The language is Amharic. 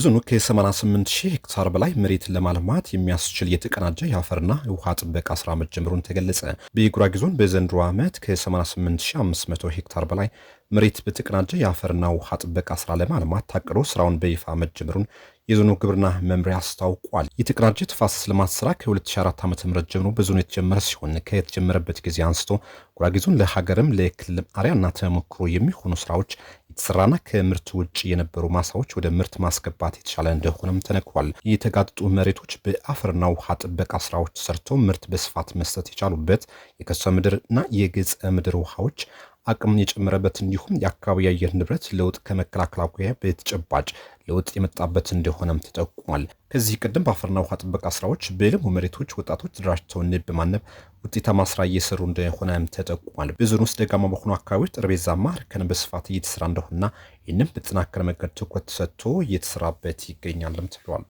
ዞኑ ከ88,000 ሄክታር በላይ መሬት ለማልማት የሚያስችል የተቀናጀ የአፈርና ውሃ ጥበቃ ስራ መጀመሩን ተገለጸ። በጉራጌ ዞን በዘንድሮ ዓመት ከ88,500 ሄክታር በላይ መሬት በተቀናጀ የአፈርና ውሃ ጥበቃ ስራ ለማልማት ታቅዶ ስራውን በይፋ መጀመሩን የዞኑ ግብርና መምሪያ አስታውቋል። የተቀናጀ ተፋሰስ ልማት ስራ ከ2004 ዓ.ም ጀምሮ በዞኑ የተጀመረ ሲሆን ከተጀመረበት ጊዜ አንስቶ ጉራጌ ዞን ለሀገርም ለክልልም አርአያና ተሞክሮ የሚሆኑ ስራዎች የተሰራና ከምርት ውጭ የነበሩ ማሳዎች ወደ ምርት ማስገባት የተቻለ እንደሆነም ተነግሯል። የተጋጡ መሬቶች በአፈርና ውሃ ጥበቃ ስራዎች ሰርተው ምርት በስፋት መስጠት የቻሉበት የከርሰ ምድርና የገጸ ምድር ውሃዎች አቅም የጨመረበት እንዲሁም የአካባቢ አየር ንብረት ለውጥ ከመከላከል አኳያ በተጨባጭ ለውጥ የመጣበት እንደሆነም ተጠቁሟል። ከዚህ ቀደም በአፈርና ውሃ ጥበቃ ስራዎች በለሙ መሬቶች ወጣቶች ተደራጅተው ንብ በማነብ ውጤታማ ስራ እየሰሩ እንደሆነም ተጠቁሟል። በዞኑ ውስጥ ደጋማ በሆኑ አካባቢዎች ጠረጴዛማ እርከን በስፋት እየተሰራ እንደሆነና ይህንም በተጠናከረ መንገድ ትኩረት ተሰጥቶ እየተሰራበት ይገኛልም ተብሏል።